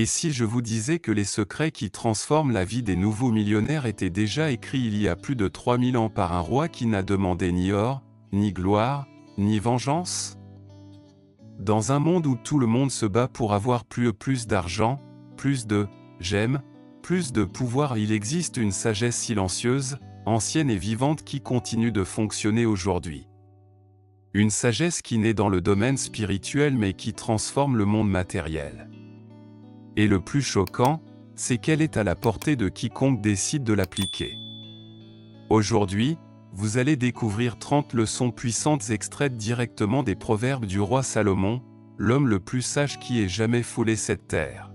Et si je vous disais que les secrets qui transforment la vie des nouveaux millionnaires étaient déjà écrits il y a plus de 3000 ans par un roi qui n'a demandé ni or, ni gloire, ni vengeance? Dans un monde où tout le monde se bat pour avoir plus d'argent, plus de « j'aime », plus de pouvoir, il existe une sagesse silencieuse, ancienne et vivante qui continue de fonctionner aujourd'hui. Une sagesse qui naît dans le domaine spirituel mais qui transforme le monde matériel. Et le plus choquant, c'est qu'elle est à la portée de quiconque décide de l'appliquer. Aujourd'hui, vous allez découvrir 30 leçons puissantes extraites directement des proverbes du roi Salomon, l'homme le plus sage qui ait jamais foulé cette terre.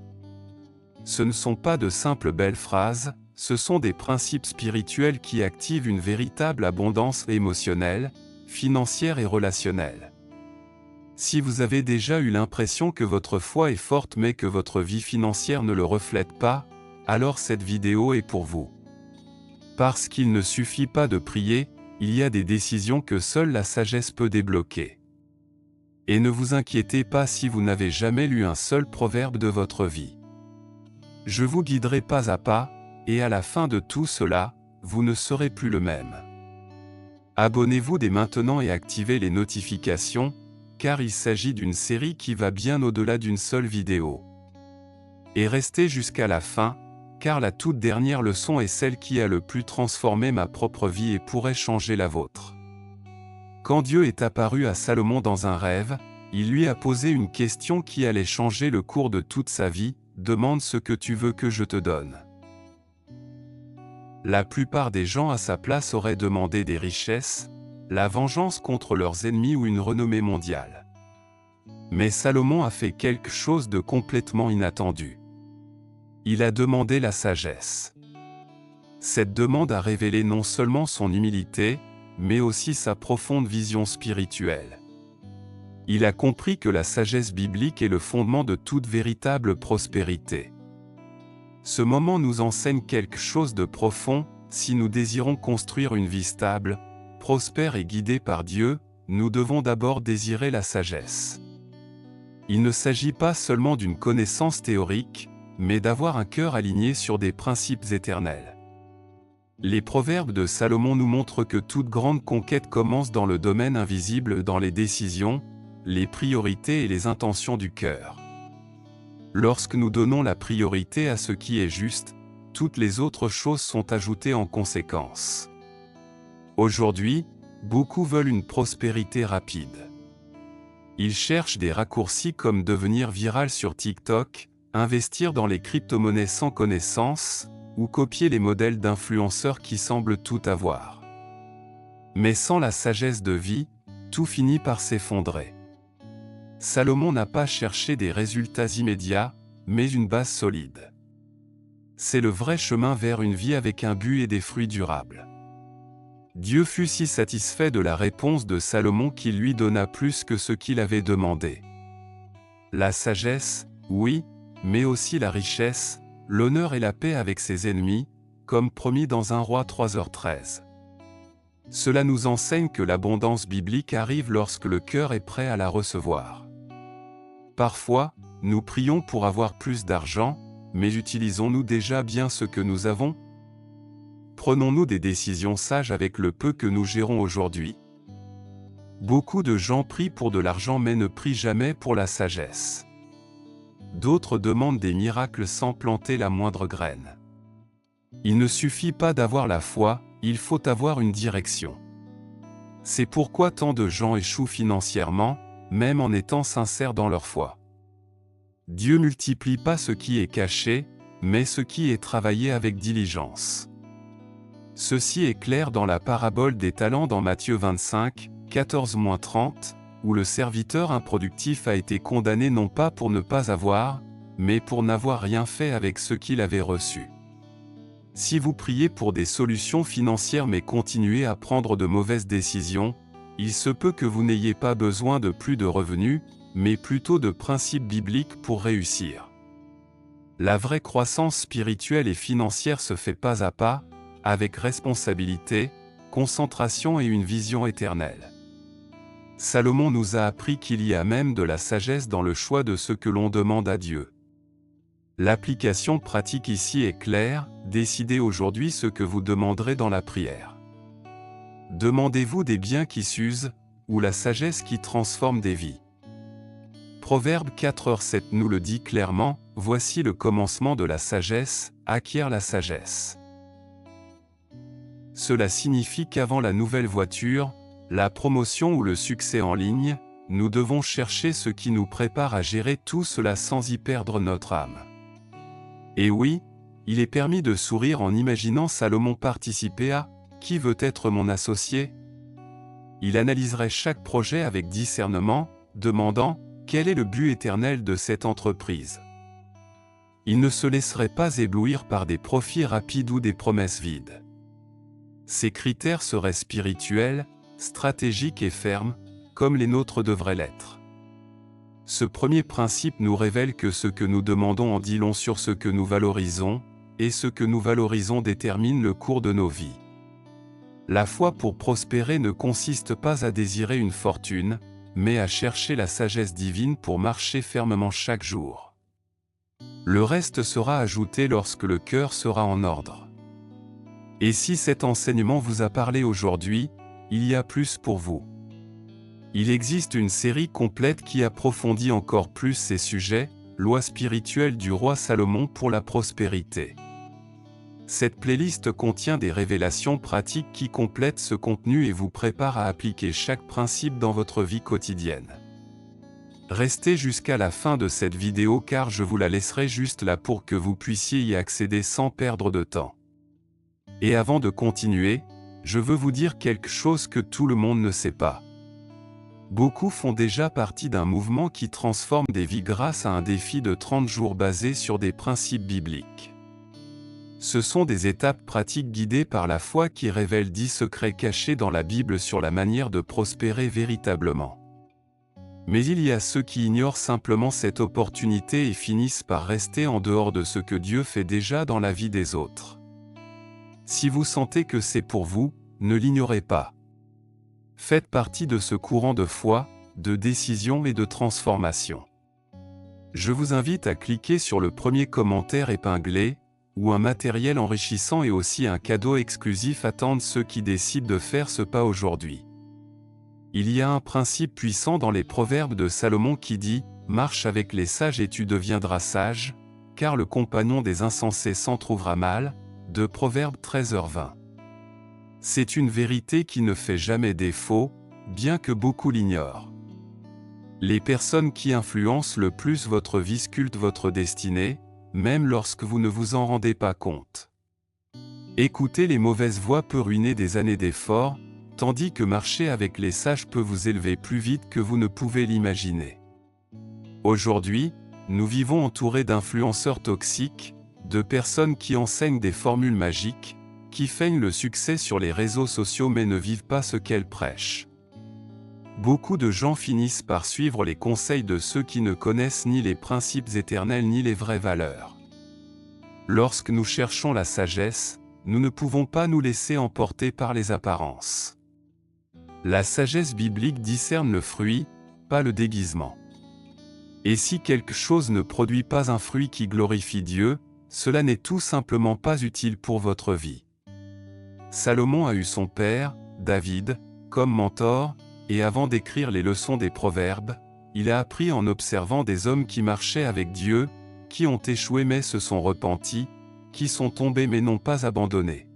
Ce ne sont pas de simples belles phrases, ce sont des principes spirituels qui activent une véritable abondance émotionnelle, financière et relationnelle. Si vous avez déjà eu l'impression que votre foi est forte mais que votre vie financière ne le reflète pas, alors cette vidéo est pour vous. Parce qu'il ne suffit pas de prier, il y a des décisions que seule la sagesse peut débloquer. Et ne vous inquiétez pas si vous n'avez jamais lu un seul proverbe de votre vie. Je vous guiderai pas à pas, et à la fin de tout cela, vous ne serez plus le même. Abonnez-vous dès maintenant et activez les notifications, car il s'agit d'une série qui va bien au-delà d'une seule vidéo. Et restez jusqu'à la fin, car la toute dernière leçon est celle qui a le plus transformé ma propre vie et pourrait changer la vôtre. Quand Dieu est apparu à Salomon dans un rêve, il lui a posé une question qui allait changer le cours de toute sa vie: demande ce que tu veux que je te donne. La plupart des gens à sa place auraient demandé des richesses, la vengeance contre leurs ennemis ou une renommée mondiale. Mais Salomon a fait quelque chose de complètement inattendu. Il a demandé la sagesse. Cette demande a révélé non seulement son humilité, mais aussi sa profonde vision spirituelle. Il a compris que la sagesse biblique est le fondement de toute véritable prospérité. Ce moment nous enseigne quelque chose de profond: si nous désirons construire une vie stable, prospère et guidée par Dieu, nous devons d'abord désirer la sagesse. Il ne s'agit pas seulement d'une connaissance théorique, mais d'avoir un cœur aligné sur des principes éternels. Les proverbes de Salomon nous montrent que toute grande conquête commence dans le domaine invisible, dans les décisions, les priorités et les intentions du cœur. Lorsque nous donnons la priorité à ce qui est juste, toutes les autres choses sont ajoutées en conséquence. Aujourd'hui, beaucoup veulent une prospérité rapide. Ils cherchent des raccourcis comme devenir viral sur TikTok, investir dans les crypto-monnaies sans connaissance, ou copier les modèles d'influenceurs qui semblent tout avoir. Mais sans la sagesse de vie, tout finit par s'effondrer. Salomon n'a pas cherché des résultats immédiats, mais une base solide. C'est le vrai chemin vers une vie avec un but et des fruits durables. Dieu fut si satisfait de la réponse de Salomon qu'il lui donna plus que ce qu'il avait demandé. La sagesse, oui, mais aussi la richesse, l'honneur et la paix avec ses ennemis, comme promis dans 1 Roi 3h13. Cela nous enseigne que l'abondance biblique arrive lorsque le cœur est prêt à la recevoir. Parfois, nous prions pour avoir plus d'argent, mais utilisons-nous déjà bien ce que nous avons? Prenons-nous des décisions sages avec le peu que nous gérons aujourd'hui? Beaucoup de gens prient pour de l'argent mais ne prient jamais pour la sagesse. D'autres demandent des miracles sans planter la moindre graine. Il ne suffit pas d'avoir la foi, il faut avoir une direction. C'est pourquoi tant de gens échouent financièrement, même en étant sincères dans leur foi. Dieu multiplie pas ce qui est caché, mais ce qui est travaillé avec diligence. Ceci est clair dans la parabole des talents dans Matthieu 25, 14-30, où le serviteur improductif a été condamné non pas pour ne pas avoir, mais pour n'avoir rien fait avec ce qu'il avait reçu. Si vous priez pour des solutions financières mais continuez à prendre de mauvaises décisions, il se peut que vous n'ayez pas besoin de plus de revenus, mais plutôt de principes bibliques pour réussir. La vraie croissance spirituelle et financière se fait pas à pas, avec responsabilité, concentration et une vision éternelle. Salomon nous a appris qu'il y a même de la sagesse dans le choix de ce que l'on demande à Dieu. L'application pratique ici est claire, décidez aujourd'hui ce que vous demanderez dans la prière. Demandez-vous des biens qui s'usent, ou la sagesse qui transforme des vies. Proverbe 4h7 nous le dit clairement, voici le commencement de la sagesse, acquiert la sagesse. Cela signifie qu'avant la nouvelle voiture, la promotion ou le succès en ligne, nous devons chercher ce qui nous prépare à gérer tout cela sans y perdre notre âme. Et oui, il est permis de sourire en imaginant Salomon participer à « Qui veut être mon associé ?» Il analyserait chaque projet avec discernement, demandant « Quel est le but éternel de cette entreprise ?» Il ne se laisserait pas éblouir par des profits rapides ou des promesses vides. Ses critères seraient spirituels, stratégiques et fermes, comme les nôtres devraient l'être. Ce premier principe nous révèle que ce que nous demandons en dit long sur ce que nous valorisons, et ce que nous valorisons détermine le cours de nos vies. La foi pour prospérer ne consiste pas à désirer une fortune, mais à chercher la sagesse divine pour marcher fermement chaque jour. Le reste sera ajouté lorsque le cœur sera en ordre. Et si cet enseignement vous a parlé aujourd'hui, il y a plus pour vous. Il existe une série complète qui approfondit encore plus ces sujets, Loi spirituelle du roi Salomon pour la prospérité. Cette playlist contient des révélations pratiques qui complètent ce contenu et vous préparent à appliquer chaque principe dans votre vie quotidienne. Restez jusqu'à la fin de cette vidéo car je vous la laisserai juste là pour que vous puissiez y accéder sans perdre de temps. Et avant de continuer, je veux vous dire quelque chose que tout le monde ne sait pas. Beaucoup font déjà partie d'un mouvement qui transforme des vies grâce à un défi de 30 jours basé sur des principes bibliques. Ce sont des étapes pratiques guidées par la foi qui révèlent 10 secrets cachés dans la Bible sur la manière de prospérer véritablement. Mais il y a ceux qui ignorent simplement cette opportunité et finissent par rester en dehors de ce que Dieu fait déjà dans la vie des autres. Si vous sentez que c'est pour vous, ne l'ignorez pas. Faites partie de ce courant de foi, de décision et de transformation. Je vous invite à cliquer sur le premier commentaire épinglé, où un matériel enrichissant et aussi un cadeau exclusif attendent ceux qui décident de faire ce pas aujourd'hui. Il y a un principe puissant dans les proverbes de Salomon qui dit « Marche avec les sages et tu deviendras sage, car le compagnon des insensés s'en trouvera mal » de Proverbe 13h20. C'est une vérité qui ne fait jamais défaut, bien que beaucoup l'ignorent. Les personnes qui influencent le plus votre vie sculptent votre destinée, même lorsque vous ne vous en rendez pas compte. Écouter les mauvaises voix peut ruiner des années d'efforts, tandis que marcher avec les sages peut vous élever plus vite que vous ne pouvez l'imaginer. Aujourd'hui, nous vivons entourés d'influenceurs toxiques, de personnes qui enseignent des formules magiques, qui feignent le succès sur les réseaux sociaux mais ne vivent pas ce qu'elles prêchent. Beaucoup de gens finissent par suivre les conseils de ceux qui ne connaissent ni les principes éternels ni les vraies valeurs. Lorsque nous cherchons la sagesse, nous ne pouvons pas nous laisser emporter par les apparences. La sagesse biblique discerne le fruit, pas le déguisement. Et si quelque chose ne produit pas un fruit qui glorifie Dieu, cela n'est tout simplement pas utile pour votre vie. Salomon a eu son père, David, comme mentor, et avant d'écrire les leçons des proverbes, il a appris en observant des hommes qui marchaient avec Dieu, qui ont échoué mais se sont repentis, qui sont tombés mais n'ont pas abandonné.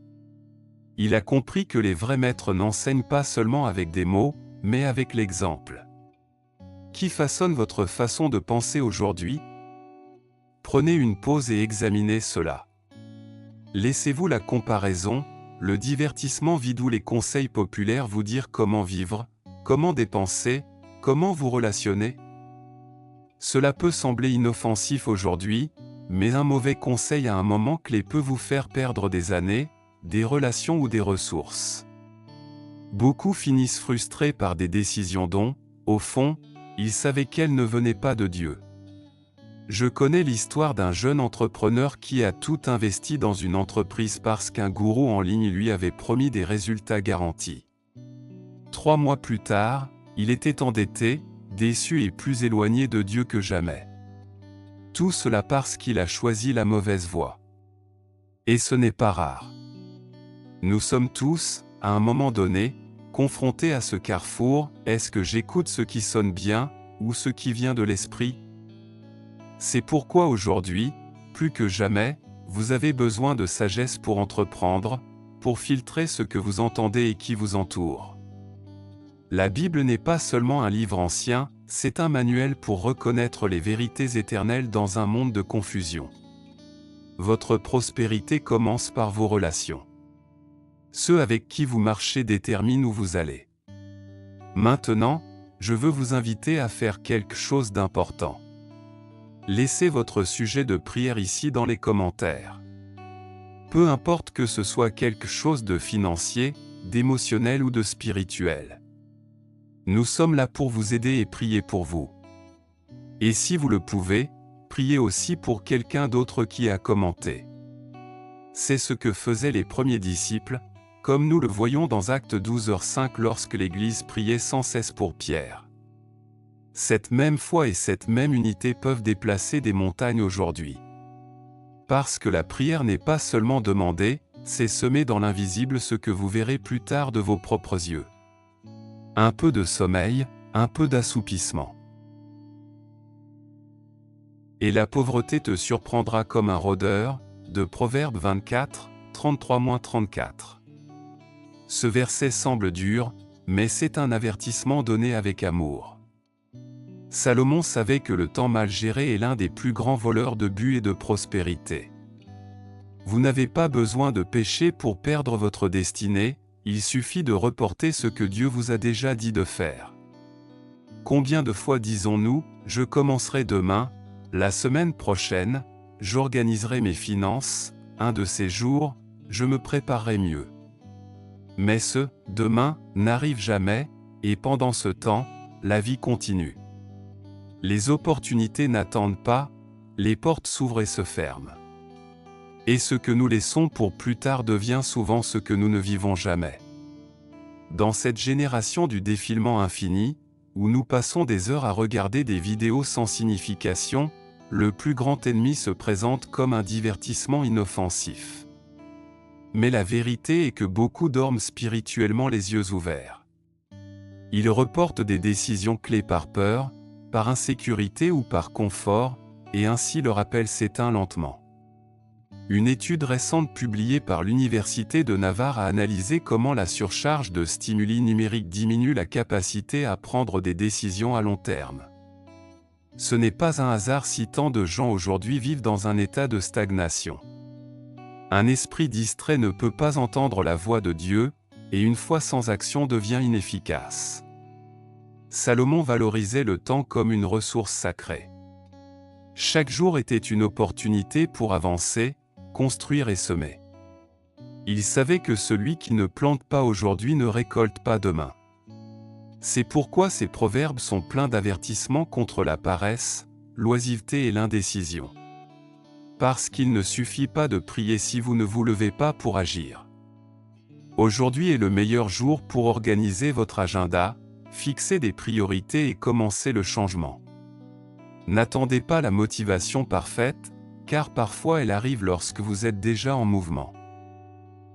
Il a compris que les vrais maîtres n'enseignent pas seulement avec des mots, mais avec l'exemple. Qui façonne votre façon de penser aujourd'hui? Prenez une pause et examinez cela. Laissez-vous la comparaison, le divertissement vide ou les conseils populaires vous dire comment vivre, comment dépenser, comment vous relationner? Cela peut sembler inoffensif aujourd'hui, mais un mauvais conseil à un moment clé peut vous faire perdre des années, des relations ou des ressources. Beaucoup finissent frustrés par des décisions dont, au fond, ils savaient qu'elles ne venaient pas de Dieu. Je connais l'histoire d'un jeune entrepreneur qui a tout investi dans une entreprise parce qu'un gourou en ligne lui avait promis des résultats garantis. 3 mois plus tard, il était endetté, déçu et plus éloigné de Dieu que jamais. Tout cela parce qu'il a choisi la mauvaise voie. Et ce n'est pas rare. Nous sommes tous, à un moment donné, confrontés à ce carrefour: est-ce que j'écoute ce qui sonne bien, ou ce qui vient de l'esprit? C'est pourquoi aujourd'hui, plus que jamais, vous avez besoin de sagesse pour entreprendre, pour filtrer ce que vous entendez et qui vous entoure. La Bible n'est pas seulement un livre ancien, c'est un manuel pour reconnaître les vérités éternelles dans un monde de confusion. Votre prospérité commence par vos relations. Ceux avec qui vous marchez déterminent où vous allez. Maintenant, je veux vous inviter à faire quelque chose d'important. Laissez votre sujet de prière ici dans les commentaires. Peu importe que ce soit quelque chose de financier, d'émotionnel ou de spirituel. Nous sommes là pour vous aider et prier pour vous. Et si vous le pouvez, priez aussi pour quelqu'un d'autre qui a commenté. C'est ce que faisaient les premiers disciples, comme nous le voyons dans Actes 12h5 lorsque l'Église priait sans cesse pour Pierre. Cette même foi et cette même unité peuvent déplacer des montagnes aujourd'hui. Parce que la prière n'est pas seulement demandée, c'est semer dans l'invisible ce que vous verrez plus tard de vos propres yeux. Un peu de sommeil, un peu d'assoupissement. Et la pauvreté te surprendra comme un rôdeur, de Proverbes 24, 33-34. Ce verset semble dur, mais c'est un avertissement donné avec amour. Salomon savait que le temps mal géré est l'un des plus grands voleurs de buts et de prospérité. Vous n'avez pas besoin de pécher pour perdre votre destinée, il suffit de reporter ce que Dieu vous a déjà dit de faire. Combien de fois disons-nous: je commencerai demain, la semaine prochaine, j'organiserai mes finances, un de ces jours, je me préparerai mieux. Mais ce « demain » n'arrive jamais, et pendant ce temps, la vie continue. Les opportunités n'attendent pas, les portes s'ouvrent et se ferment. Et ce que nous laissons pour plus tard devient souvent ce que nous ne vivons jamais. Dans cette génération du défilement infini, où nous passons des heures à regarder des vidéos sans signification, le plus grand ennemi se présente comme un divertissement inoffensif. Mais la vérité est que beaucoup dorment spirituellement les yeux ouverts. Ils reportent des décisions clés par peur, par insécurité ou par confort, et ainsi leur appel s'éteint lentement. Une étude récente publiée par l'Université de Navarre a analysé comment la surcharge de stimuli numériques diminue la capacité à prendre des décisions à long terme. Ce n'est pas un hasard si tant de gens aujourd'hui vivent dans un état de stagnation. Un esprit distrait ne peut pas entendre la voix de Dieu, et une foi sans action devient inefficace. Salomon valorisait le temps comme une ressource sacrée. Chaque jour était une opportunité pour avancer, construire et semer. Il savait que celui qui ne plante pas aujourd'hui ne récolte pas demain. C'est pourquoi ces proverbes sont pleins d'avertissements contre la paresse, l'oisiveté et l'indécision. Parce qu'il ne suffit pas de prier si vous ne vous levez pas pour agir. Aujourd'hui est le meilleur jour pour organiser votre agenda, fixer des priorités et commencer le changement. N'attendez pas la motivation parfaite, car parfois elle arrive lorsque vous êtes déjà en mouvement.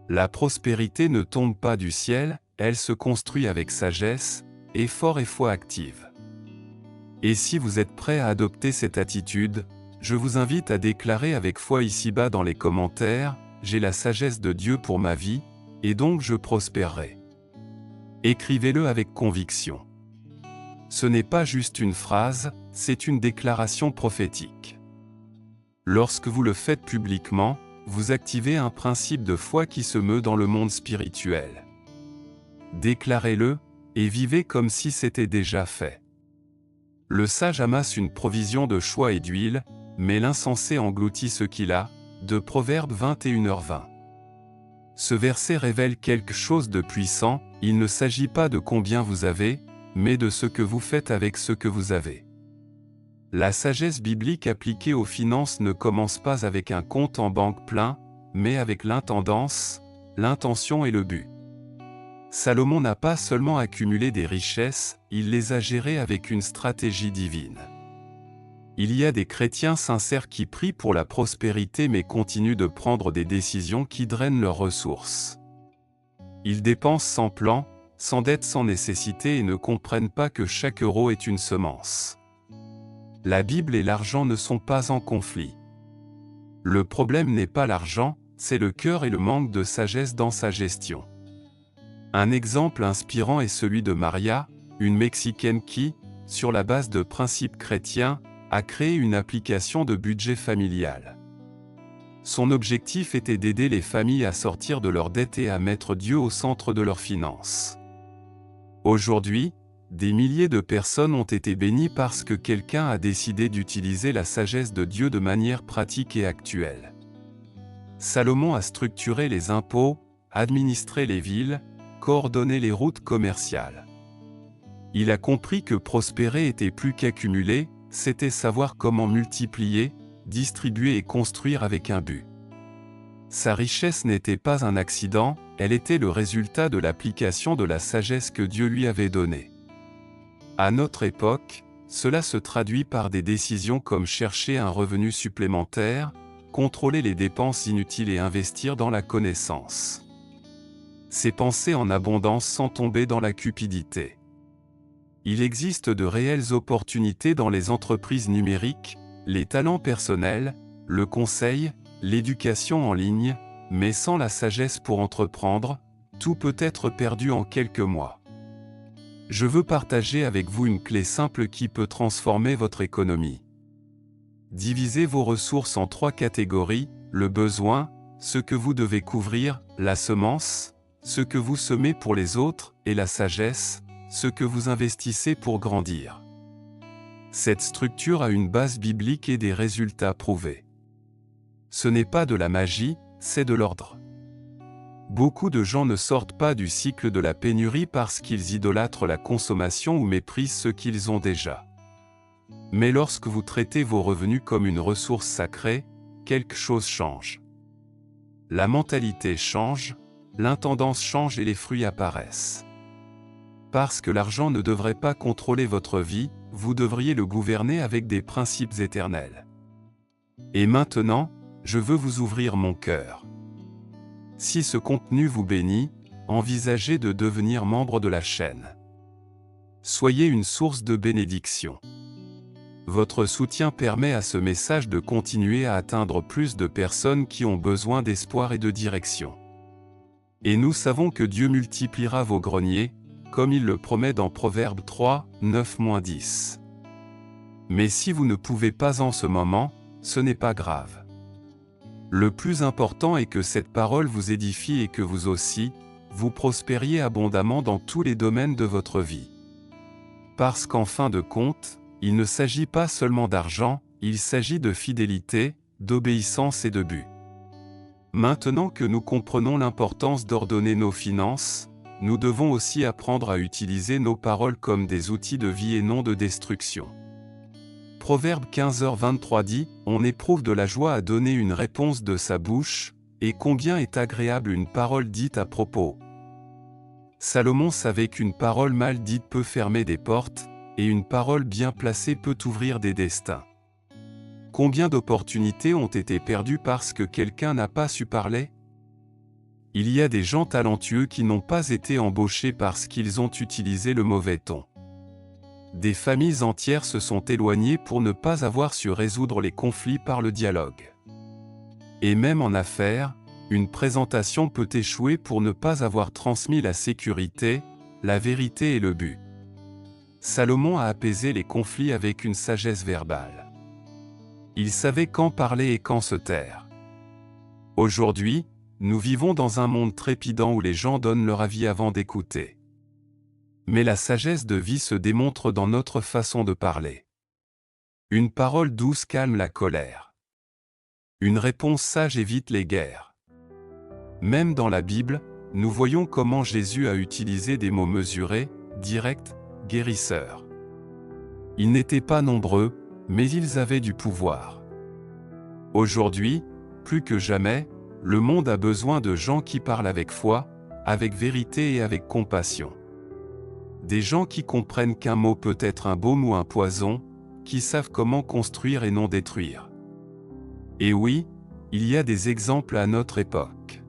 La prospérité ne tombe pas du ciel, elle se construit avec sagesse, effort et foi active. Et si vous êtes prêt à adopter cette attitude, je vous invite à déclarer avec foi ici-bas dans les commentaires: j'ai la sagesse de Dieu pour ma vie, et donc je prospérerai. Écrivez-le avec conviction. Ce n'est pas juste une phrase, c'est une déclaration prophétique. Lorsque vous le faites publiquement, vous activez un principe de foi qui se meut dans le monde spirituel. Déclarez-le, et vivez comme si c'était déjà fait. Le sage amasse une provision de choix et d'huile, mais l'insensé engloutit ce qu'il a, de Proverbes 21h20. Ce verset révèle quelque chose de puissant: il ne s'agit pas de combien vous avez, mais de ce que vous faites avec ce que vous avez. La sagesse biblique appliquée aux finances ne commence pas avec un compte en banque plein, mais avec l'intendance, l'intention et le but. Salomon n'a pas seulement accumulé des richesses, il les a gérées avec une stratégie divine. Il y a des chrétiens sincères qui prient pour la prospérité mais continuent de prendre des décisions qui drainent leurs ressources. Ils dépensent sans plan, sans dette, sans nécessité et ne comprennent pas que chaque euro est une semence. La Bible et l'argent ne sont pas en conflit. Le problème n'est pas l'argent, c'est le cœur et le manque de sagesse dans sa gestion. Un exemple inspirant est celui de Maria, une Mexicaine qui, sur la base de principes chrétiens, a créé une application de budget familial. Son objectif était d'aider les familles à sortir de leurs dettes et à mettre Dieu au centre de leurs finances. Aujourd'hui, des milliers de personnes ont été bénies parce que quelqu'un a décidé d'utiliser la sagesse de Dieu de manière pratique et actuelle. Salomon a structuré les impôts, administré les villes, coordonné les routes commerciales. Il a compris que prospérer était plus qu'accumuler, c'était savoir comment multiplier, distribuer et construire avec un but. Sa richesse n'était pas un accident, elle était le résultat de l'application de la sagesse que Dieu lui avait donnée. À notre époque, cela se traduit par des décisions comme chercher un revenu supplémentaire, contrôler les dépenses inutiles et investir dans la connaissance. C'est penser en abondance sans tomber dans la cupidité. Il existe de réelles opportunités dans les entreprises numériques, les talents personnels, le conseil, l'éducation en ligne, mais sans la sagesse pour entreprendre, tout peut être perdu en quelques mois. Je veux partager avec vous une clé simple qui peut transformer votre économie. Divisez vos ressources en 3 catégories, le besoin, ce que vous devez couvrir, la semence, ce que vous semez pour les autres, et la sagesse, ce que vous investissez pour grandir. Cette structure a une base biblique et des résultats prouvés. Ce n'est pas de la magie, c'est de l'ordre. Beaucoup de gens ne sortent pas du cycle de la pénurie parce qu'ils idolâtrent la consommation ou méprisent ce qu'ils ont déjà. Mais lorsque vous traitez vos revenus comme une ressource sacrée, quelque chose change. La mentalité change, l'intendance change et les fruits apparaissent. Parce que l'argent ne devrait pas contrôler votre vie, vous devriez le gouverner avec des principes éternels. Et maintenant, je veux vous ouvrir mon cœur. Si ce contenu vous bénit, envisagez de devenir membre de la chaîne. Soyez une source de bénédiction. Votre soutien permet à ce message de continuer à atteindre plus de personnes qui ont besoin d'espoir et de direction. Et nous savons que Dieu multipliera vos greniers, comme il le promet dans Proverbes 3, 9-10. Mais si vous ne pouvez pas en ce moment, ce n'est pas grave. Le plus important est que cette parole vous édifie et que vous aussi, vous prospériez abondamment dans tous les domaines de votre vie. Parce qu'en fin de compte, il ne s'agit pas seulement d'argent, il s'agit de fidélité, d'obéissance et de but. Maintenant que nous comprenons l'importance d'ordonner nos finances, nous devons aussi apprendre à utiliser nos paroles comme des outils de vie et non de destruction. Proverbe 15h23 dit « On éprouve de la joie à donner une réponse de sa bouche, et combien est agréable une parole dite à propos. » Salomon savait qu'une parole mal dite peut fermer des portes, et une parole bien placée peut ouvrir des destins. Combien d'opportunités ont été perdues parce que quelqu'un n'a pas su parler? Il y a des gens talentueux qui n'ont pas été embauchés parce qu'ils ont utilisé le mauvais ton. Des familles entières se sont éloignées pour ne pas avoir su résoudre les conflits par le dialogue. Et même en affaires, une présentation peut échouer pour ne pas avoir transmis la sécurité, la vérité et le but. Salomon a apaisé les conflits avec une sagesse verbale. Il savait quand parler et quand se taire. Aujourd'hui, nous vivons dans un monde trépidant où les gens donnent leur avis avant d'écouter. Mais la sagesse de vie se démontre dans notre façon de parler. Une parole douce calme la colère. Une réponse sage évite les guerres. Même dans la Bible, nous voyons comment Jésus a utilisé des mots mesurés, directs, guérisseurs. Ils n'étaient pas nombreux, mais ils avaient du pouvoir. Aujourd'hui, plus que jamais, le monde a besoin de gens qui parlent avec foi, avec vérité et avec compassion. Des gens qui comprennent qu'un mot peut être un baume ou un poison, qui savent comment construire et non détruire. Et oui, il y a des exemples à notre époque.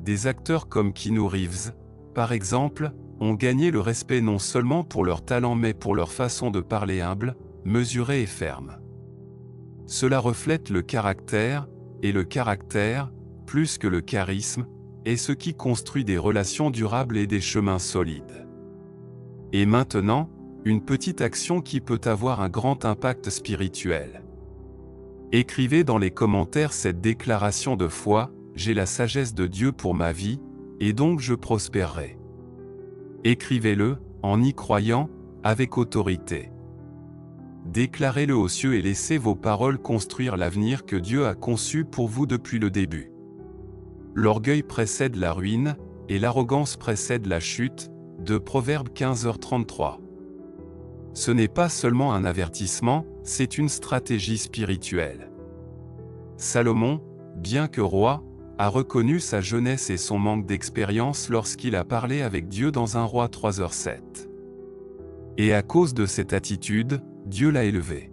Des acteurs comme Keanu Reeves, par exemple, ont gagné le respect non seulement pour leur talent mais pour leur façon de parler humble, mesurée et ferme. Cela reflète le caractère, et le caractère, plus que le charisme, est ce qui construit des relations durables et des chemins solides. Et maintenant, une petite action qui peut avoir un grand impact spirituel. Écrivez dans les commentaires cette déclaration de foi: j'ai la sagesse de Dieu pour ma vie, et donc je prospérerai. Écrivez-le, en y croyant, avec autorité. Déclarez-le aux cieux et laissez vos paroles construire l'avenir que Dieu a conçu pour vous depuis le début. L'orgueil précède la ruine, et l'arrogance précède la chute, de Proverbe 15h33. Ce n'est pas seulement un avertissement, c'est une stratégie spirituelle. Salomon, bien que roi, a reconnu sa jeunesse et son manque d'expérience lorsqu'il a parlé avec Dieu dans 1 Roi 3h7. Et à cause de cette attitude, Dieu l'a élevé.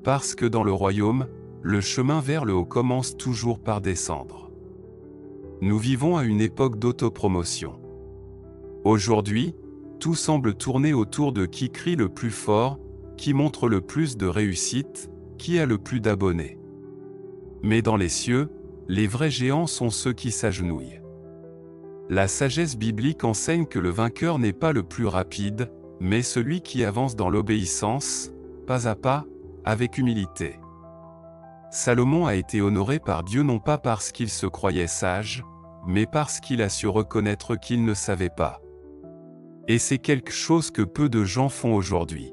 Parce que dans le royaume, le chemin vers le haut commence toujours par descendre. Nous vivons à une époque d'autopromotion. Aujourd'hui, tout semble tourner autour de qui crie le plus fort, qui montre le plus de réussite, qui a le plus d'abonnés. Mais dans les cieux, les vrais géants sont ceux qui s'agenouillent. La sagesse biblique enseigne que le vainqueur n'est pas le plus rapide, mais celui qui avance dans l'obéissance, pas à pas, avec humilité. Salomon a été honoré par Dieu non pas parce qu'il se croyait sage, mais parce qu'il a su reconnaître qu'il ne savait pas. Et c'est quelque chose que peu de gens font aujourd'hui.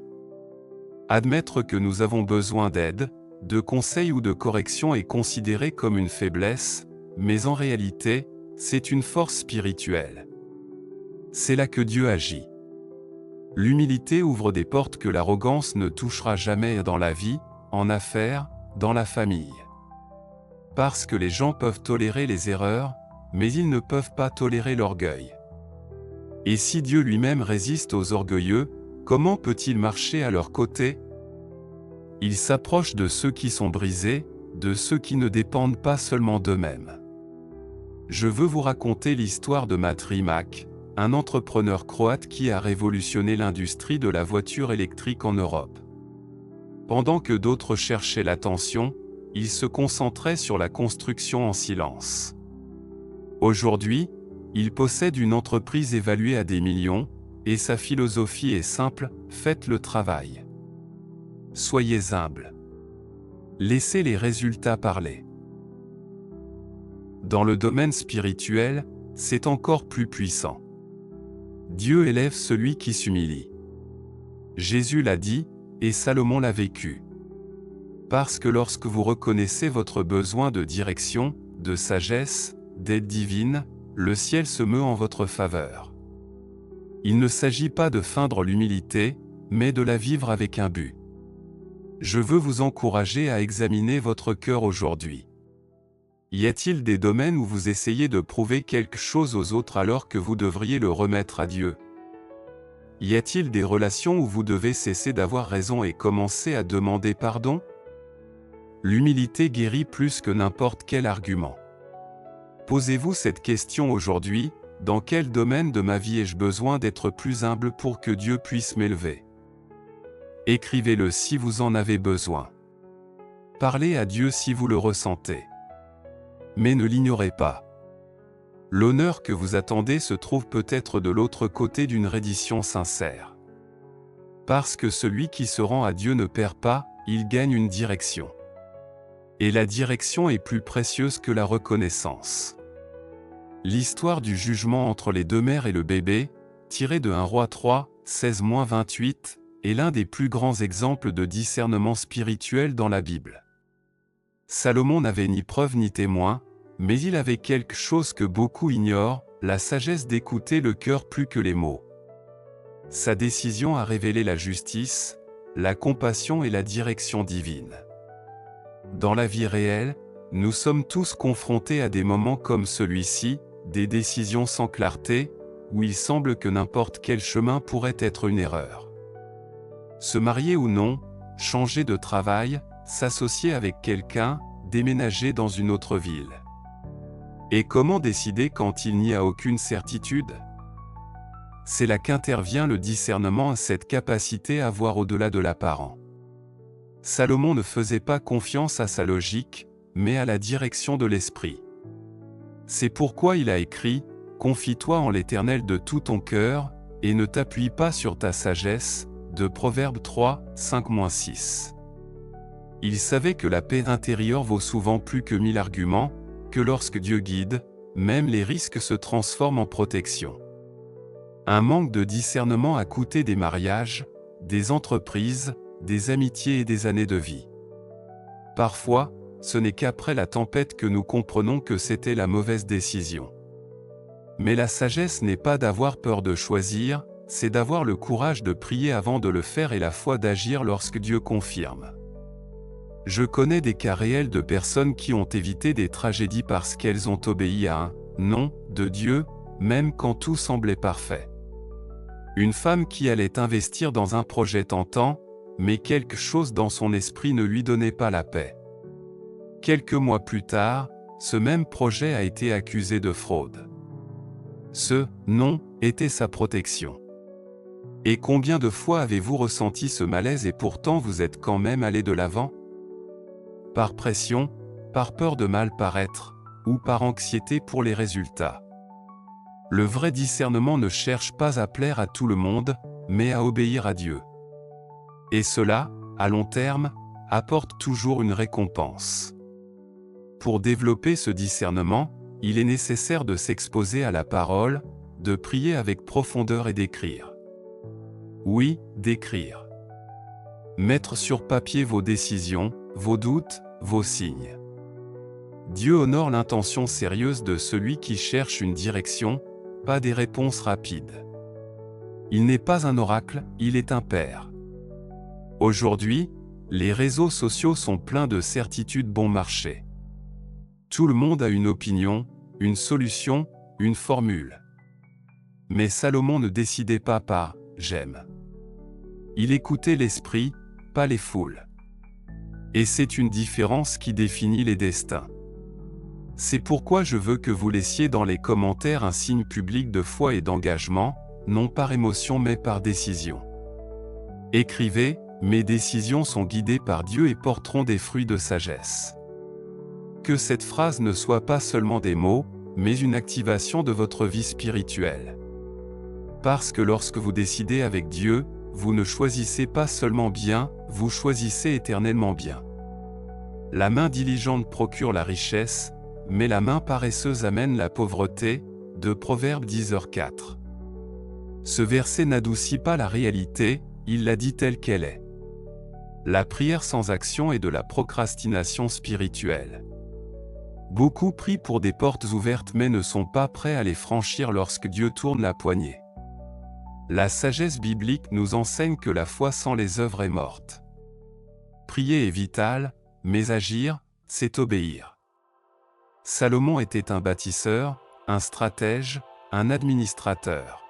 Admettre que nous avons besoin d'aide, de conseils ou de correction est considéré comme une faiblesse, mais en réalité, c'est une force spirituelle. C'est là que Dieu agit. L'humilité ouvre des portes que l'arrogance ne touchera jamais dans la vie, en affaires, dans la famille. Parce que les gens peuvent tolérer les erreurs, mais ils ne peuvent pas tolérer l'orgueil. Et si Dieu lui-même résiste aux orgueilleux, comment peut-il marcher à leur côté? Il s'approche de ceux qui sont brisés, de ceux qui ne dépendent pas seulement d'eux-mêmes. Je veux vous raconter l'histoire de Matt Rimac, un entrepreneur croate qui a révolutionné l'industrie de la voiture électrique en Europe. Pendant que d'autres cherchaient l'attention, il se concentrait sur la construction en silence. Aujourd'hui, il possède une entreprise évaluée à des millions, et sa philosophie est simple: faites le travail. Soyez humble. Laissez les résultats parler. Dans le domaine spirituel, c'est encore plus puissant. Dieu élève celui qui s'humilie. Jésus l'a dit, et Salomon l'a vécu. Parce que lorsque vous reconnaissez votre besoin de direction, de sagesse, d'aide divine, le ciel se meut en votre faveur. Il ne s'agit pas de feindre l'humilité, mais de la vivre avec un but. Je veux vous encourager à examiner votre cœur aujourd'hui. Y a-t-il des domaines où vous essayez de prouver quelque chose aux autres alors que vous devriez le remettre à Dieu? Y a-t-il des relations où vous devez cesser d'avoir raison et commencer à demander pardon? L'humilité guérit plus que n'importe quel argument. Posez-vous cette question aujourd'hui: dans quel domaine de ma vie ai-je besoin d'être plus humble pour que Dieu puisse m'élever? Écrivez-le si vous en avez besoin. Parlez à Dieu si vous le ressentez. Mais ne l'ignorez pas. L'honneur que vous attendez se trouve peut-être de l'autre côté d'une reddition sincère. Parce que celui qui se rend à Dieu ne perd pas, il gagne une direction. Et la direction est plus précieuse que la reconnaissance. L'histoire du jugement entre les deux mères et le bébé, tirée de 1 Roi 3, 16-28, est l'un des plus grands exemples de discernement spirituel dans la Bible. Salomon n'avait ni preuve ni témoin, mais il avait quelque chose que beaucoup ignorent, la sagesse d'écouter le cœur plus que les mots. Sa décision a révélé la justice, la compassion et la direction divine. Dans la vie réelle, nous sommes tous confrontés à des moments comme celui-ci, des décisions sans clarté, où il semble que n'importe quel chemin pourrait être une erreur. Se marier ou non, changer de travail, s'associer avec quelqu'un, déménager dans une autre ville. Et comment décider quand il n'y a aucune certitude? C'est là qu'intervient le discernement, cette capacité à voir au-delà de l'apparent. Salomon ne faisait pas confiance à sa logique, mais à la direction de l'esprit. C'est pourquoi il a écrit « Confie-toi en l'Éternel de tout ton cœur, et ne t'appuie pas sur ta sagesse » de Proverbes 3, 5-6. Il savait que la paix intérieure vaut souvent plus que 1000 arguments, que lorsque Dieu guide, même les risques se transforment en protection. Un manque de discernement a coûté des mariages, des entreprises, des amitiés et des années de vie. Parfois, ce n'est qu'après la tempête que nous comprenons que c'était la mauvaise décision. Mais la sagesse n'est pas d'avoir peur de choisir, c'est d'avoir le courage de prier avant de le faire et la foi d'agir lorsque Dieu confirme. Je connais des cas réels de personnes qui ont évité des tragédies parce qu'elles ont obéi à un « non » de Dieu, même quand tout semblait parfait. Une femme qui allait investir dans un projet tentant, mais quelque chose dans son esprit ne lui donnait pas la paix. Quelques mois plus tard, ce même projet a été accusé de fraude. Ce « non » était sa protection. Et combien de fois avez-vous ressenti ce malaise et pourtant vous êtes quand même allé de l'avant? Par pression, par peur de mal paraître, ou par anxiété pour les résultats. Le vrai discernement ne cherche pas à plaire à tout le monde, mais à obéir à Dieu. Et cela, à long terme, apporte toujours une récompense. Pour développer ce discernement, il est nécessaire de s'exposer à la parole, de prier avec profondeur et d'écrire. Oui, d'écrire. Mettre sur papier vos décisions, vos doutes, vos signes. Dieu honore l'intention sérieuse de celui qui cherche une direction, pas des réponses rapides. Il n'est pas un oracle, il est un père. Aujourd'hui, les réseaux sociaux sont pleins de certitudes bon marché. Tout le monde a une opinion, une solution, une formule. Mais Salomon ne décidait pas par « j'aime ». Il écoutait l'esprit, pas les foules. Et c'est une différence qui définit les destins. C'est pourquoi je veux que vous laissiez dans les commentaires un signe public de foi et d'engagement, non par émotion mais par décision. Écrivez, mes décisions sont guidées par Dieu et porteront des fruits de sagesse. Que cette phrase ne soit pas seulement des mots, mais une activation de votre vie spirituelle. Parce que lorsque vous décidez avec Dieu, vous ne choisissez pas seulement bien, vous choisissez éternellement bien. La main diligente procure la richesse, mais la main paresseuse amène la pauvreté, de Proverbes 10h4. Ce verset n'adoucit pas la réalité, il la dit telle qu'elle est. La prière sans action est de la procrastination spirituelle. Beaucoup prient pour des portes ouvertes mais ne sont pas prêts à les franchir lorsque Dieu tourne la poignée. La sagesse biblique nous enseigne que la foi sans les œuvres est morte. Prier est vital, mais agir, c'est obéir. Salomon était un bâtisseur, un stratège, un administrateur.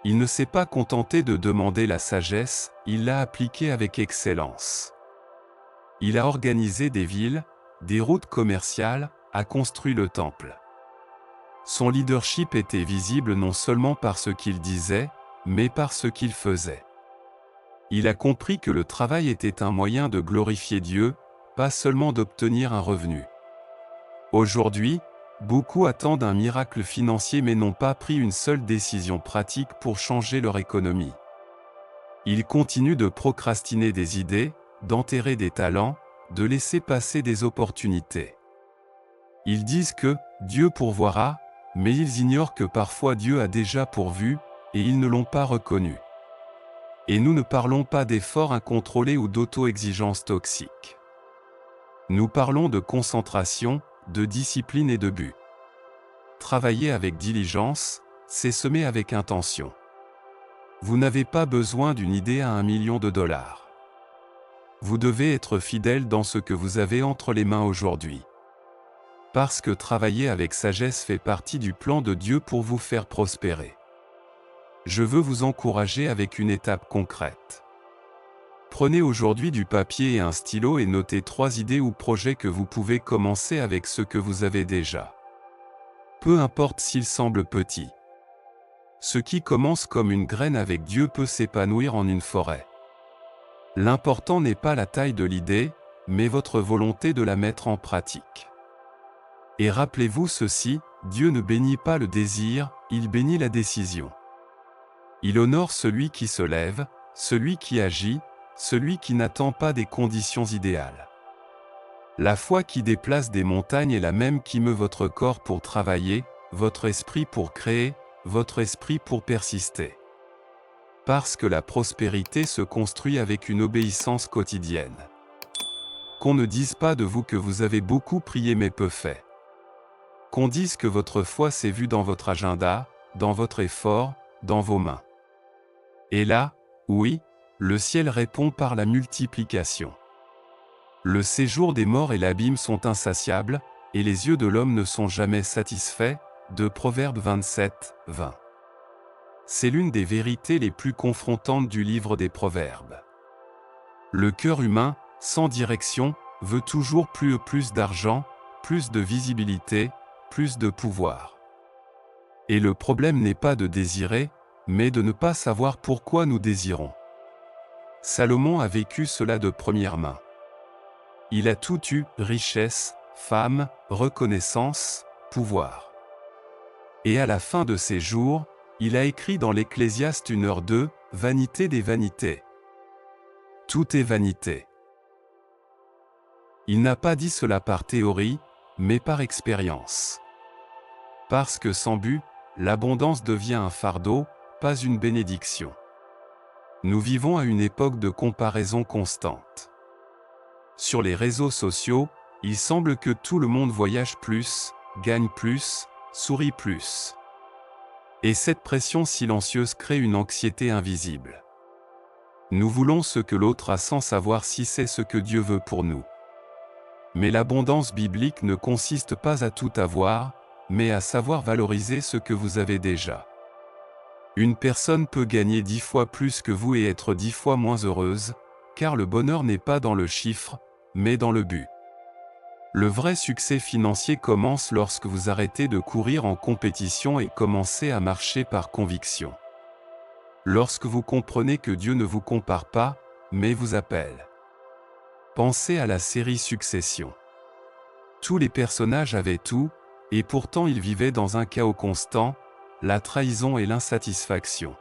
Il ne s'est pas contenté de demander la sagesse, il l'a appliquée avec excellence. Il a organisé des villes, des routes commerciales, a construit le temple. Son leadership était visible non seulement par ce qu'il disait, mais par ce qu'il faisait. Il a compris que le travail était un moyen de glorifier Dieu, pas seulement d'obtenir un revenu. Aujourd'hui, beaucoup attendent un miracle financier mais n'ont pas pris une seule décision pratique pour changer leur économie. Ils continuent de procrastiner des idées, d'enterrer des talents, de laisser passer des opportunités. Ils disent que Dieu pourvoira, mais ils ignorent que parfois Dieu a déjà pourvu, et ils ne l'ont pas reconnu. Et nous ne parlons pas d'efforts incontrôlés ou d'auto-exigence toxique. Nous parlons de concentration, de discipline et de but. Travailler avec diligence, c'est semer avec intention. Vous n'avez pas besoin d'une idée à $1 million. Vous devez être fidèle dans ce que vous avez entre les mains aujourd'hui. Parce que travailler avec sagesse fait partie du plan de Dieu pour vous faire prospérer. Je veux vous encourager avec une étape concrète. Prenez aujourd'hui du papier et un stylo et notez 3 idées ou projets que vous pouvez commencer avec ce que vous avez déjà. Peu importe s'ils semblent petits. Ce qui commence comme une graine avec Dieu peut s'épanouir en une forêt. L'important n'est pas la taille de l'idée, mais votre volonté de la mettre en pratique. Et rappelez-vous ceci, Dieu ne bénit pas le désir, il bénit la décision. Il honore celui qui se lève, celui qui agit, celui qui n'attend pas des conditions idéales. La foi qui déplace des montagnes est la même qui meut votre corps pour travailler, votre esprit pour créer, votre esprit pour persister. Parce que la prospérité se construit avec une obéissance quotidienne. Qu'on ne dise pas de vous que vous avez beaucoup prié mais peu fait. Qu'on dise que votre foi s'est vue dans votre agenda, dans votre effort, dans vos mains. Et là, oui, le ciel répond par la multiplication. Le séjour des morts et l'abîme sont insatiables, et les yeux de l'homme ne sont jamais satisfaits, de Proverbes 27, 20. C'est l'une des vérités les plus confrontantes du livre des Proverbes. Le cœur humain, sans direction, veut toujours plus d'argent, plus de visibilité, plus de pouvoir. Et le problème n'est pas de désirer, mais de ne pas savoir pourquoi nous désirons. Salomon a vécu cela de première main. Il a tout eu, richesse, femme, reconnaissance, pouvoir. Et à la fin de ses jours, il a écrit dans l'Ecclésiaste 1h2, « Vanité des vanités ». Tout est vanité. Il n'a pas dit cela par théorie, mais par expérience. Parce que sans but, l'abondance devient un fardeau, pas une bénédiction. Nous vivons à une époque de comparaison constante. Sur les réseaux sociaux, il semble que tout le monde voyage plus, gagne plus, sourit plus. Et cette pression silencieuse crée une anxiété invisible. Nous voulons ce que l'autre a sans savoir si c'est ce que Dieu veut pour nous. Mais l'abondance biblique ne consiste pas à tout avoir, mais à savoir valoriser ce que vous avez déjà. Une personne peut gagner 10 fois plus que vous et être 10 fois moins heureuse, car le bonheur n'est pas dans le chiffre, mais dans le but. Le vrai succès financier commence lorsque vous arrêtez de courir en compétition et commencez à marcher par conviction. Lorsque vous comprenez que Dieu ne vous compare pas, mais vous appelle. Pensez à la série Succession. Tous les personnages avaient tout, et pourtant ils vivaient dans un chaos constant, la trahison et l'insatisfaction.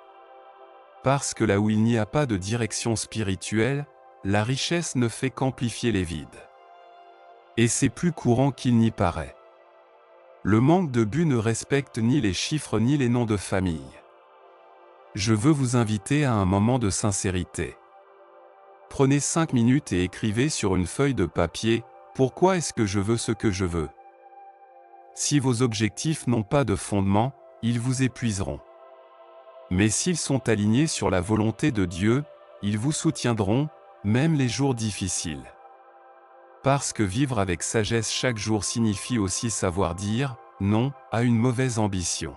Parce que là où il n'y a pas de direction spirituelle, la richesse ne fait qu'amplifier les vides. Et c'est plus courant qu'il n'y paraît. Le manque de but ne respecte ni les chiffres ni les noms de famille. Je veux vous inviter à un moment de sincérité. Prenez 5 minutes et écrivez sur une feuille de papier, « Pourquoi est-ce que je veux ce que je veux ?» Si vos objectifs n'ont pas de fondement, ils vous épuiseront. Mais s'ils sont alignés sur la volonté de Dieu, ils vous soutiendront, même les jours difficiles. Parce que vivre avec sagesse chaque jour signifie aussi savoir dire « non » à une mauvaise ambition.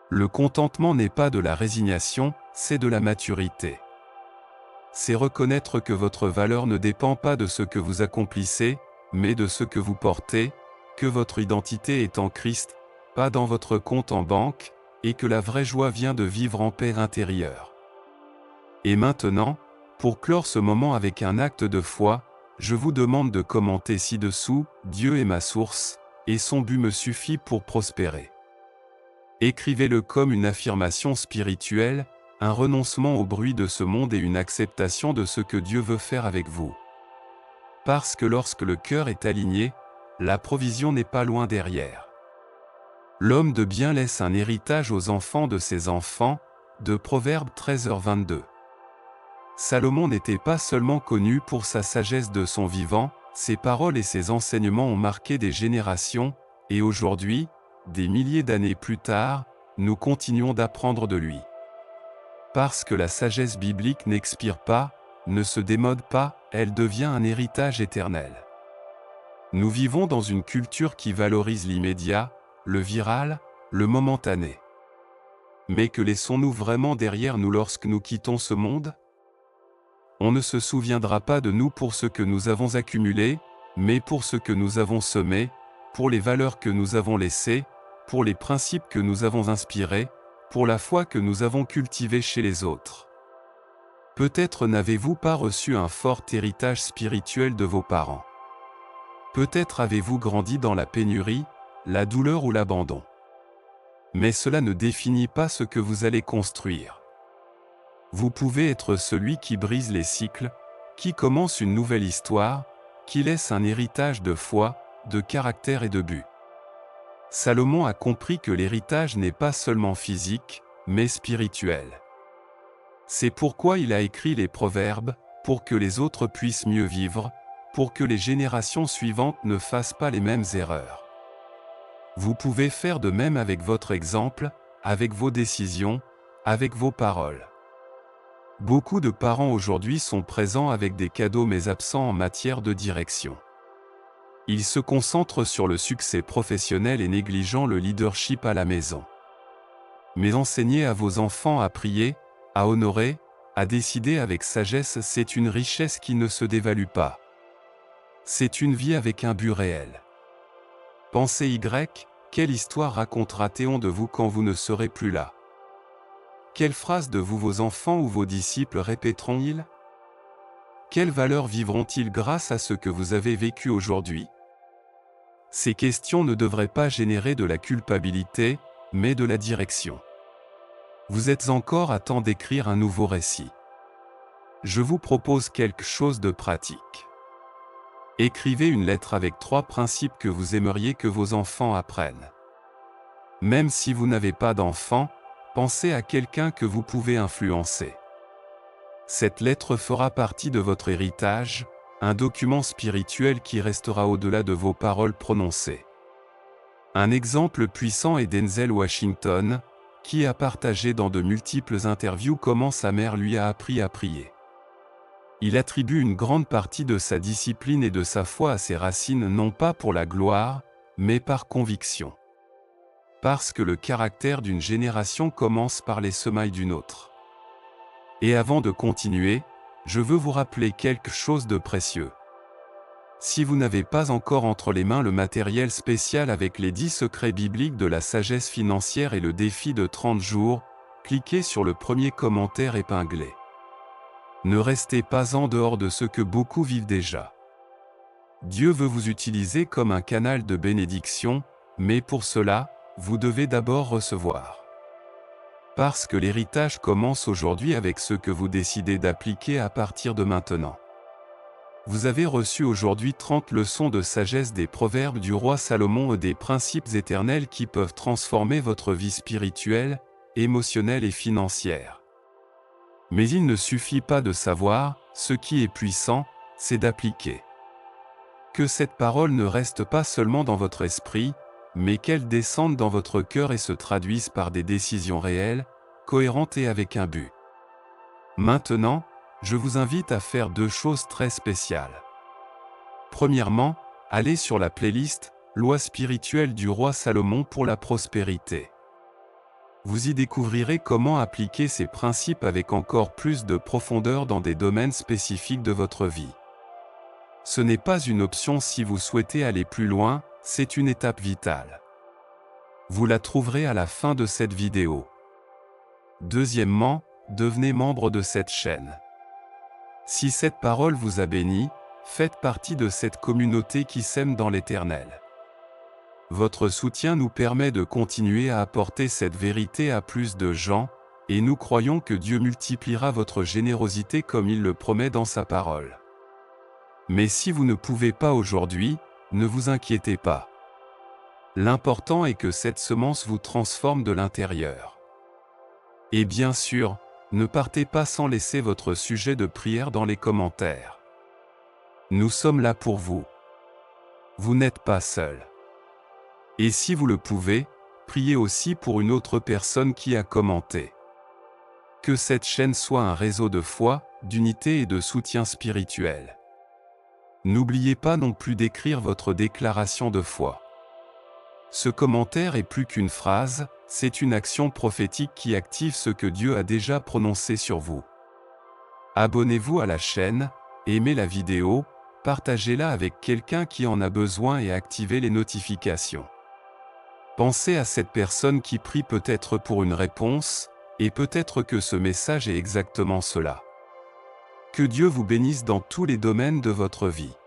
Le contentement n'est pas de la résignation, c'est de la maturité. C'est reconnaître que votre valeur ne dépend pas de ce que vous accomplissez, mais de ce que vous portez, que votre identité est en Christ, pas dans votre compte en banque, et que la vraie joie vient de vivre en paix intérieure. Et maintenant, pour clore ce moment avec un acte de foi, je vous demande de commenter ci-dessous, « Dieu est ma source, et son but me suffit pour prospérer ». Écrivez-le comme une affirmation spirituelle, un renoncement au bruit de ce monde et une acceptation de ce que Dieu veut faire avec vous. Parce que lorsque le cœur est aligné, la provision n'est pas loin derrière. L'homme de bien laisse un héritage aux enfants de ses enfants, de Proverbes 13h22. Salomon n'était pas seulement connu pour sa sagesse de son vivant, ses paroles et ses enseignements ont marqué des générations, et aujourd'hui, des milliers d'années plus tard, nous continuons d'apprendre de lui. Parce que la sagesse biblique n'expire pas, ne se démode pas, elle devient un héritage éternel. Nous vivons dans une culture qui valorise l'immédiat, le viral, le momentané. Mais que laissons-nous vraiment derrière nous lorsque nous quittons ce monde ? On ne se souviendra pas de nous pour ce que nous avons accumulé, mais pour ce que nous avons semé, pour les valeurs que nous avons laissées, pour les principes que nous avons inspirés, pour la foi que nous avons cultivée chez les autres. Peut-être n'avez-vous pas reçu un fort héritage spirituel de vos parents. Peut-être avez-vous grandi dans la pénurie, la douleur ou l'abandon. Mais cela ne définit pas ce que vous allez construire. Vous pouvez être celui qui brise les cycles, qui commence une nouvelle histoire, qui laisse un héritage de foi, de caractère et de but. Salomon a compris que l'héritage n'est pas seulement physique, mais spirituel. C'est pourquoi il a écrit les Proverbes, pour que les autres puissent mieux vivre, pour que les générations suivantes ne fassent pas les mêmes erreurs. Vous pouvez faire de même avec votre exemple, avec vos décisions, avec vos paroles. Beaucoup de parents aujourd'hui sont présents avec des cadeaux mais absents en matière de direction. Ils se concentrent sur le succès professionnel et négligeant le leadership à la maison. Mais enseigner à vos enfants à prier, à honorer, à décider avec sagesse, c'est une richesse qui ne se dévalue pas. C'est une vie avec un but réel. Pensez Y, quelle histoire racontera Théon de vous quand vous ne serez plus là? Quelle phrase de vous vos enfants ou vos disciples répéteront-ils? Quelles valeurs vivront-ils grâce à ce que vous avez vécu aujourd'hui? Ces questions ne devraient pas générer de la culpabilité, mais de la direction. Vous êtes encore à temps d'écrire un nouveau récit. Je vous propose quelque chose de pratique. Écrivez une lettre avec 3 principes que vous aimeriez que vos enfants apprennent. Même si vous n'avez pas d'enfants, pensez à quelqu'un que vous pouvez influencer. Cette lettre fera partie de votre héritage, un document spirituel qui restera au-delà de vos paroles prononcées. Un exemple puissant est Denzel Washington, qui a partagé dans de multiples interviews comment sa mère lui a appris à prier. Il attribue une grande partie de sa discipline et de sa foi à ses racines non pas pour la gloire, mais par conviction. Parce que le caractère d'une génération commence par les semailles d'une autre. Et avant de continuer, je veux vous rappeler quelque chose de précieux. Si vous n'avez pas encore entre les mains le matériel spécial avec les 10 secrets bibliques de la sagesse financière et le défi de 30 jours, cliquez sur le premier commentaire épinglé. Ne restez pas en dehors de ce que beaucoup vivent déjà. Dieu veut vous utiliser comme un canal de bénédiction, mais pour cela, vous devez d'abord recevoir. Parce que l'héritage commence aujourd'hui avec ce que vous décidez d'appliquer à partir de maintenant. Vous avez reçu aujourd'hui 30 leçons de sagesse des proverbes du roi Salomon et des principes éternels qui peuvent transformer votre vie spirituelle, émotionnelle et financière. Mais il ne suffit pas de savoir, ce qui est puissant, c'est d'appliquer. Que cette parole ne reste pas seulement dans votre esprit, mais qu'elle descende dans votre cœur et se traduise par des décisions réelles, cohérentes et avec un but. Maintenant, je vous invite à faire 2 choses très spéciales. Premièrement, allez sur la playlist « Loi spirituelle du roi Salomon pour la prospérité ». Vous y découvrirez comment appliquer ces principes avec encore plus de profondeur dans des domaines spécifiques de votre vie. Ce n'est pas une option si vous souhaitez aller plus loin, c'est une étape vitale. Vous la trouverez à la fin de cette vidéo. Deuxièmement, devenez membre de cette chaîne. Si cette parole vous a béni, faites partie de cette communauté qui sème dans l'Éternel. Votre soutien nous permet de continuer à apporter cette vérité à plus de gens, et nous croyons que Dieu multipliera votre générosité comme il le promet dans sa parole. Mais si vous ne pouvez pas aujourd'hui, ne vous inquiétez pas. L'important est que cette semence vous transforme de l'intérieur. Et bien sûr, ne partez pas sans laisser votre sujet de prière dans les commentaires. Nous sommes là pour vous. Vous n'êtes pas seul. Et si vous le pouvez, priez aussi pour une autre personne qui a commenté. Que cette chaîne soit un réseau de foi, d'unité et de soutien spirituel. N'oubliez pas non plus d'écrire votre déclaration de foi. Ce commentaire est plus qu'une phrase, c'est une action prophétique qui active ce que Dieu a déjà prononcé sur vous. Abonnez-vous à la chaîne, aimez la vidéo, partagez-la avec quelqu'un qui en a besoin et activez les notifications. Pensez à cette personne qui prie peut-être pour une réponse, et peut-être que ce message est exactement cela. Que Dieu vous bénisse dans tous les domaines de votre vie.